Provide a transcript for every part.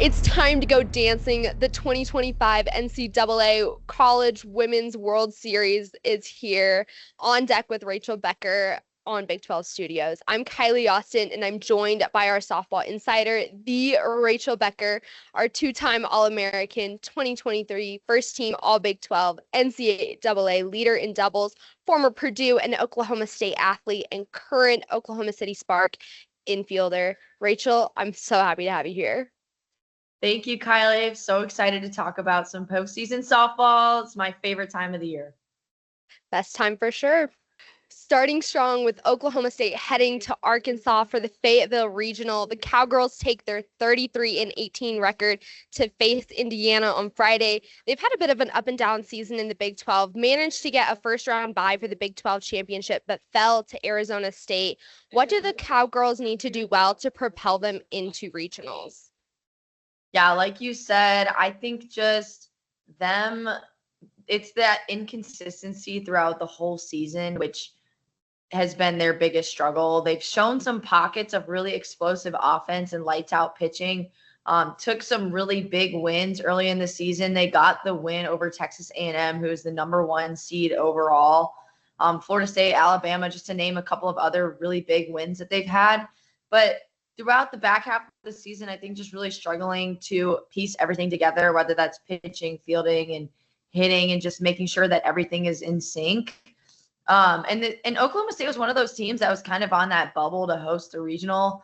It's time to go dancing. The 2025 NCAA College Women's World Series is here. On deck with Rachel Becker on Big 12 Studios. I'm Kylie Austin, and I'm joined by our softball insider, the Rachel Becker, our two-time All-American 2023 first team All Big 12 NCAA leader in doubles, former Purdue and Oklahoma State athlete, and current Oklahoma City Spark infielder. Rachel, I'm so happy to have you here. Thank you, Kylie. I'm so excited to talk about some postseason softball. It's my favorite time of the year. Best time for sure. Starting strong with Oklahoma State heading to Arkansas for the Fayetteville Regional. The Cowgirls take their 33-18 record to face Indiana on Friday. They've had a bit of an up and down season in the Big 12, managed to get a first round bye for the Big 12 championship, but fell to Arizona State. What do the Cowgirls need to do well to propel them into regionals? Yeah, like you said, I think just them, it's that inconsistency throughout the whole season, which has been their biggest struggle. They've shown some pockets of really explosive offense and lights out pitching. Took some really big wins early in the season. They got the win over Texas A&M, who is the number 1 seed overall. Florida State, Alabama, just to name a couple of other really big wins that they've had. But throughout the back half of the season, I think just really struggling to piece everything together, whether that's pitching, fielding, and hitting, and just making sure that everything is in sync. And Oklahoma State was one of those teams that was kind of on that bubble to host the regional.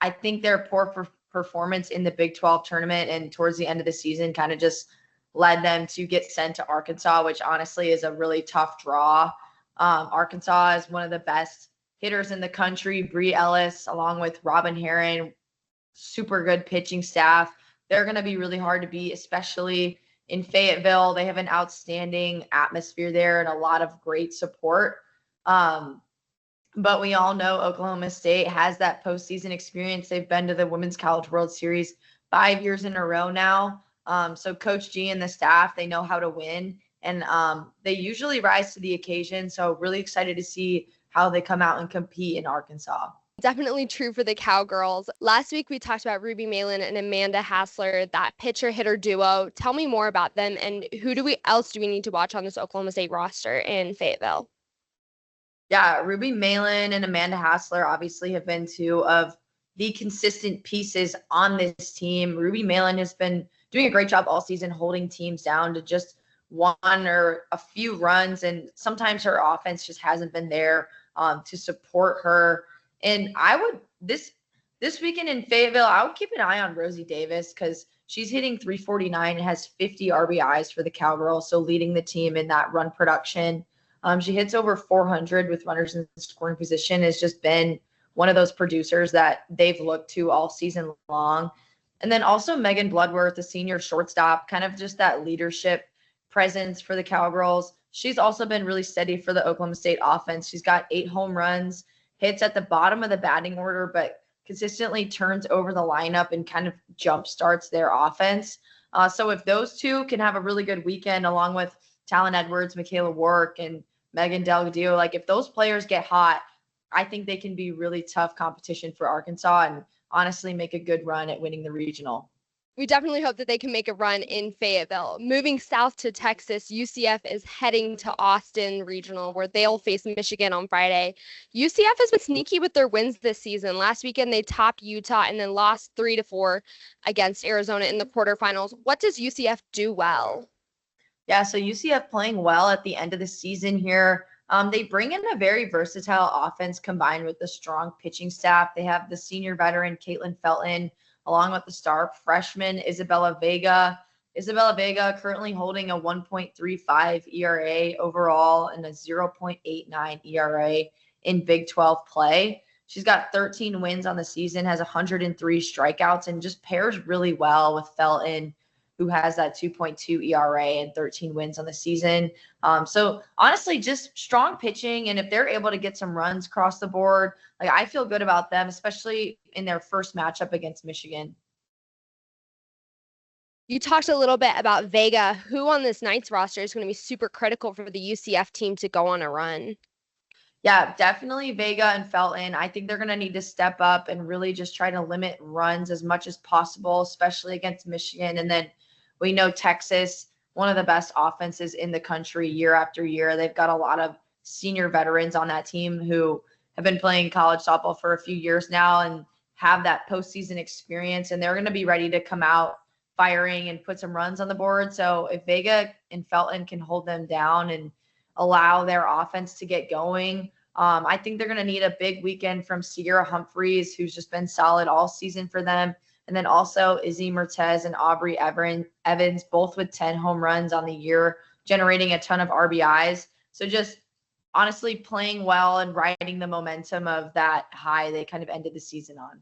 I think their poor performance in the Big 12 tournament and towards the end of the season kind of just led them to get sent to Arkansas, which honestly is a really tough draw. Arkansas is one of the best hitters in the country. Bree Ellis, along with Robin Herron, super good pitching staff. They're going to be really hard to beat, especially in Fayetteville. They have an outstanding atmosphere there and a lot of great support. But we all know Oklahoma State has that postseason experience. They've been to the Women's College World Series 5 years in a row now. So Coach G and the staff, they know how to win, and they usually rise to the occasion. So really excited to see how they come out and compete in Arkansas. Definitely true for the Cowgirls. Last week, we talked about Ruby Malin and Amanda Hassler, that pitcher-hitter duo. Tell me more about them, and who else do we need to watch on this Oklahoma State roster in Fayetteville? Yeah, Ruby Malin and Amanda Hassler obviously have been two of the consistent pieces on this team. Ruby Malin has been doing a great job all season holding teams down to just one or a few runs, and sometimes her offense just hasn't been there to support her. And I would this weekend in Fayetteville, I would keep an eye on Rosie Davis because she's hitting 349 and has 50 RBIs for the Cowgirls, so leading the team in that run production. She hits over 400 with runners in scoring position. Has just been one of those producers that they've looked to all season long. And then also Megan Bloodworth, the senior shortstop, kind of just that leadership presence for the Cowgirls. She's also been really steady for the Oklahoma State offense. She's got 8 home runs, hits at the bottom of the batting order, but consistently turns over the lineup and kind of jump starts their offense. So if those two can have a really good weekend, along with Talon Edwards, Michaela Wark, and Megan Delgadillo, like if those players get hot, I think they can be really tough competition for Arkansas and honestly make a good run at winning the regional. We definitely hope that they can make a run in Fayetteville. Moving south to Texas, UCF is heading to Austin Regional, where they'll face Michigan on Friday. UCF has been sneaky with their wins this season. Last weekend, they topped Utah and then lost 3-4 against Arizona in the quarterfinals. What does UCF do well? Yeah, so UCF playing well at the end of the season here. They bring in a very versatile offense combined with a strong pitching staff. They have the senior veteran Caitlin Felton, along with the star freshman Isabella Vega. Isabella Vega currently holding a 1.35 ERA overall and a 0.89 ERA in Big 12 play. She's got 13 wins on the season, has 103 strikeouts, and just pairs really well with Felton, who has that 2.2 ERA and 13 wins on the season. So honestly, just strong pitching. And if they're able to get some runs across the board, like I feel good about them, especially in their first matchup against Michigan. You talked a little bit about Vega. Who on this night's roster is going to be super critical for the UCF team to go on a run? Yeah, definitely Vega and Felton. I think they're going to need to step up and really just try to limit runs as much as possible, especially against Michigan. And then we know Texas, one of the best offenses in the country year after year. They've got a lot of senior veterans on that team who have been playing college softball for a few years now and have that postseason experience. And they're going to be ready to come out firing and put some runs on the board. So if Vega and Felton can hold them down and allow their offense to get going. I think they're going to need a big weekend from Sierra Humphreys, who's just been solid all season for them. And then also Izzy Mertez and Aubrey Evans, both with 10 home runs on the year, generating a ton of RBIs. So just honestly playing well and riding the momentum of that high they kind of ended the season on.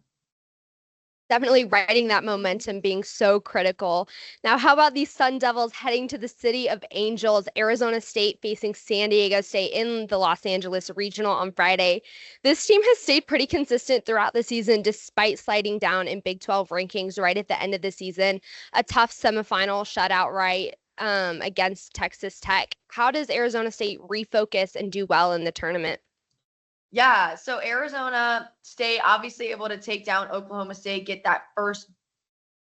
Definitely riding that momentum being so critical. Now, how about these Sun Devils heading to the City of Angels, Arizona State facing San Diego State in the Los Angeles Regional on Friday? This team has stayed pretty consistent throughout the season despite sliding down in Big 12 rankings right at the end of the season. A tough semifinal shutout against Texas Tech. How does Arizona State refocus and do well in the tournament? Yeah, so Arizona State obviously able to take down Oklahoma State, get that first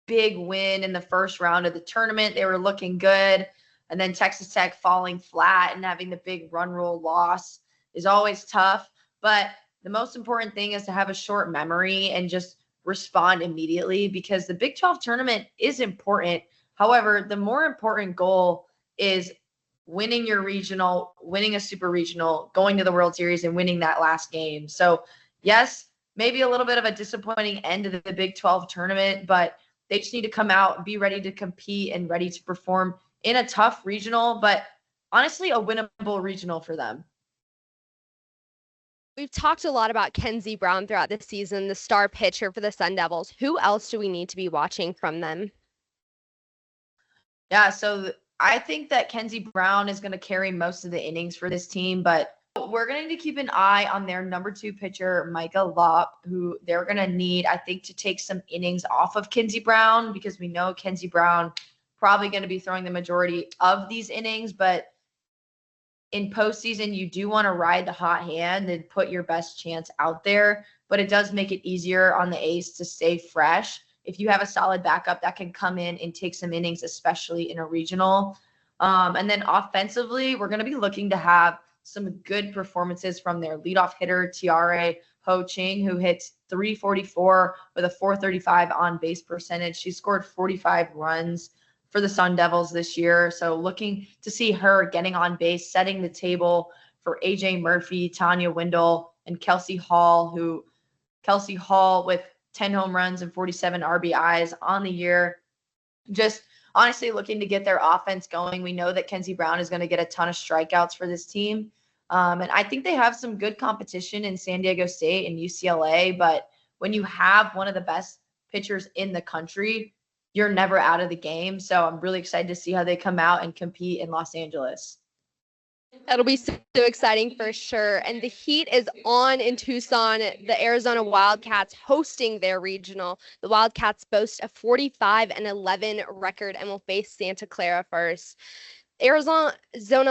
big win in the first round of the tournament. They were looking good. And then Texas Tech falling flat and having the big run rule loss is always tough. But the most important thing is to have a short memory and just respond immediately because the Big 12 tournament is important. However, the more important goal is winning your regional, winning a super regional, going to the World Series and winning that last game. So, yes, maybe a little bit of a disappointing end to the Big 12 tournament, but they just need to come out and be ready to compete and ready to perform in a tough regional, but honestly, a winnable regional for them. We've talked a lot about Kenzie Brown throughout the season, the star pitcher for the Sun Devils. Who else do we need to be watching from them? Yeah, so I think that Kenzie Brown is going to carry most of the innings for this team, but we're going to keep an eye on their number 2 pitcher, Micah Lopp, who they're going to need, I think, to take some innings off of Kenzie Brown because we know Kenzie Brown probably going to be throwing the majority of these innings, but in postseason, you do want to ride the hot hand and put your best chance out there, but it does make it easier on the ace to stay fresh if you have a solid backup that can come in and take some innings, especially in a regional. And then offensively, we're going to be looking to have some good performances from their leadoff hitter, Tiare Ho Ching, who hits 344 with a 435 on base percentage. She scored 45 runs for the Sun Devils this year. So looking to see her getting on base, setting the table for AJ Murphy, Tanya Wendell, and Kelsey Hall, with 10 home runs and 47 RBIs on the year. Just honestly looking to get their offense going. We know that Kenzie Brown is going to get a ton of strikeouts for this team. And I think they have some good competition in San Diego State and UCLA. But when you have one of the best pitchers in the country, you're never out of the game. So I'm really excited to see how they come out and compete in Los Angeles. That'll be so exciting for sure. And the heat is on in Tucson. The Arizona Wildcats hosting their regional. The Wildcats boast a 45-11 record and will face Santa Clara first. Arizona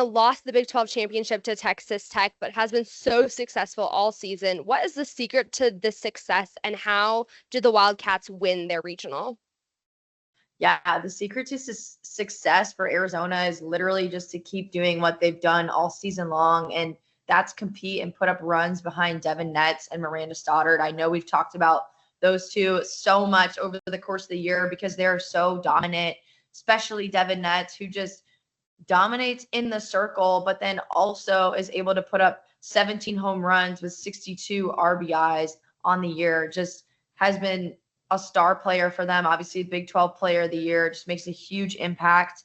lost the Big 12 championship to Texas Tech, but has been so successful all season. What is the secret to this success, and how did the Wildcats win their regional? Yeah, the secret to success for Arizona is literally just to keep doing what they've done all season long, and that's compete and put up runs behind Devin Netz and Miranda Stoddard. I know we've talked about those two so much over the course of the year because they're so dominant, especially Devin Netz, who just dominates in the circle, but then also is able to put up 17 home runs with 62 RBIs on the year. Just has been a star player for them. Obviously, Big 12 player of the year, just makes a huge impact.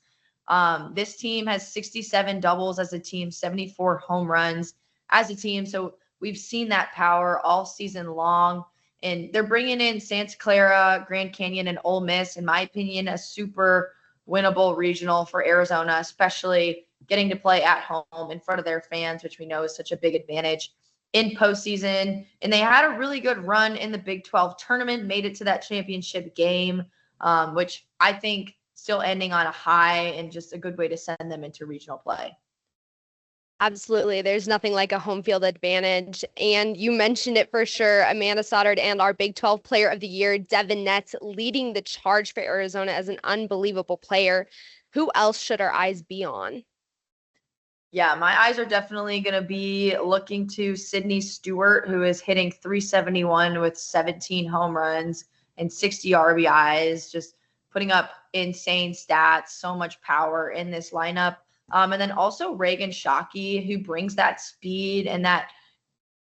This team has 67 doubles as a team, 74 home runs as a team. So we've seen that power all season long. And they're bringing in Santa Clara, Grand Canyon, and Ole Miss, in my opinion, a super winnable regional for Arizona, especially getting to play at home in front of their fans, which we know is such a big advantage in postseason. And they had a really good run in the Big 12 tournament, made it to that championship game, which I think still ending on a high and just a good way to send them into regional play. Absolutely. There's nothing like a home field advantage. And you mentioned it for sure. Amanda Stoddard and our Big 12 Player of the Year, Devin Netz, leading the charge for Arizona as an unbelievable player. Who else should our eyes be on? Yeah, my eyes are definitely going to be looking to Sydney Stewart, who is hitting 371 with 17 home runs and 60 RBIs, just putting up insane stats, so much power in this lineup. And then also Reagan Shockey, who brings that speed and that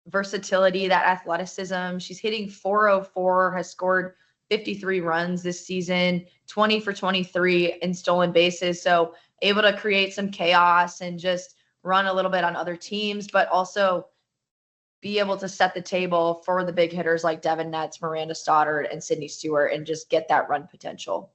versatility, that athleticism. She's hitting 404, has scored 53 runs this season, 20 for 23 in stolen bases. So able to create some chaos and just run a little bit on other teams, but also be able to set the table for the big hitters like Devin Netz, Miranda Stoddard, and Sydney Stewart and just get that run potential.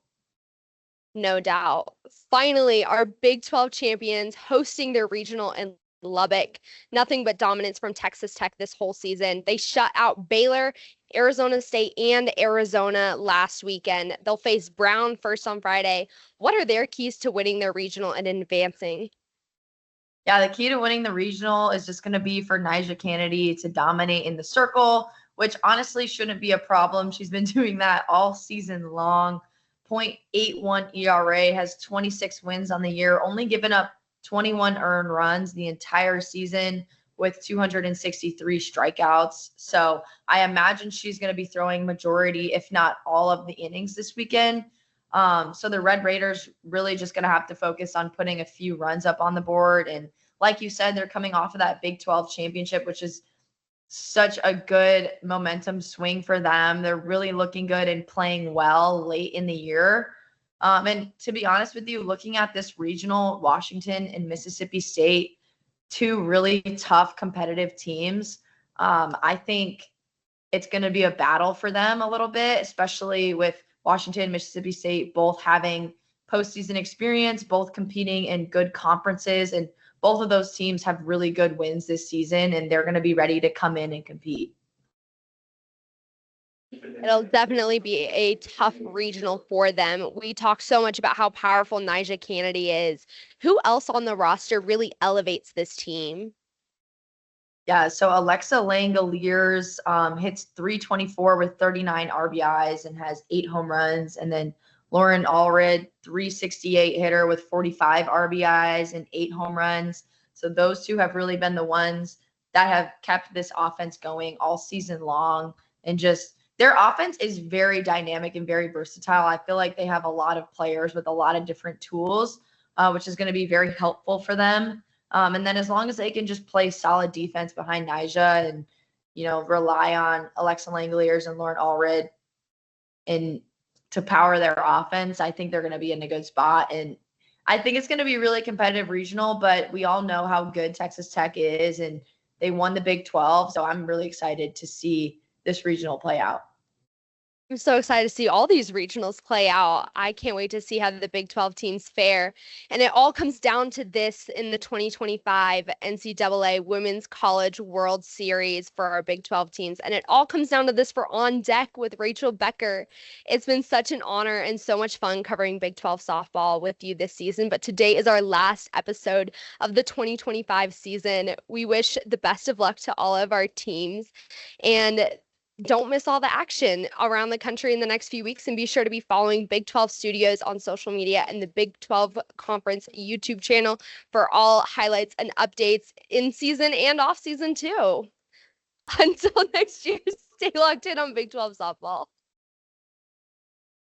No doubt. Finally, our Big 12 champions hosting their regional in Lubbock. Nothing but dominance from Texas Tech this whole season. They shut out Baylor, Arizona State, and Arizona last weekend. They'll face Brown first on Friday. What are their keys to winning their regional and advancing? Yeah, the key to winning the regional is just going to be for Nyjah Kennedy to dominate in the circle, which honestly shouldn't be a problem. She's been doing that all season long. 0.81 ERA, has 26 wins on the year, only given up 21 earned runs the entire season with 263 strikeouts. So I imagine she's going to be throwing majority, if not all of the innings this weekend. So the Red Raiders really just going to have to focus on putting a few runs up on the board. And like you said, they're coming off of that Big 12 championship, which is such a good momentum swing for them. They're really looking good and playing well late in the year. And to be honest with you, looking at this regional, Washington and Mississippi State, two really tough competitive teams, I think it's going to be a battle for them a little bit, especially with Washington, Mississippi State both having postseason experience, both competing in good conferences, and both of those teams have really good wins this season, and they're going to be ready to come in and compete. It'll definitely be a tough regional for them. We talk so much about how powerful Nyjah Kennedy is. Who else on the roster really elevates this team? Yeah, so Alexa Langoliers hits 324 with 39 RBIs and has 8 home runs. And then Lauren Allred, 368 hitter with 45 RBIs and 8 home runs. So those two have really been the ones that have kept this offense going all season long. And just their offense is very dynamic and very versatile. I feel like they have a lot of players with a lot of different tools, which is going to be very helpful for them. And then as long as they can just play solid defense behind Nyjah and, rely on Alexa Langoliers and Lauren Allred and to power their offense, I think they're going to be in a good spot. And I think it's going to be really competitive regional, but we all know how good Texas Tech is, and they won the Big 12. So I'm really excited to see this regional play out. I'm so excited to see all these regionals play out. I can't wait to see how the Big 12 teams fare. And it all comes down to this in the 2025 NCAA Women's College World Series for our Big 12 teams. And it all comes down to this for On Deck with Rachel Becker. It's been such an honor and so much fun covering Big 12 softball with you this season. But today is our last episode of the 2025 season. We wish the best of luck to all of our teams. And don't miss all the action around the country in the next few weeks, and be sure to be following Big 12 Studios on social media and the Big 12 Conference YouTube channel for all highlights and updates in season and off season too. Until next year, stay locked in on Big 12 softball.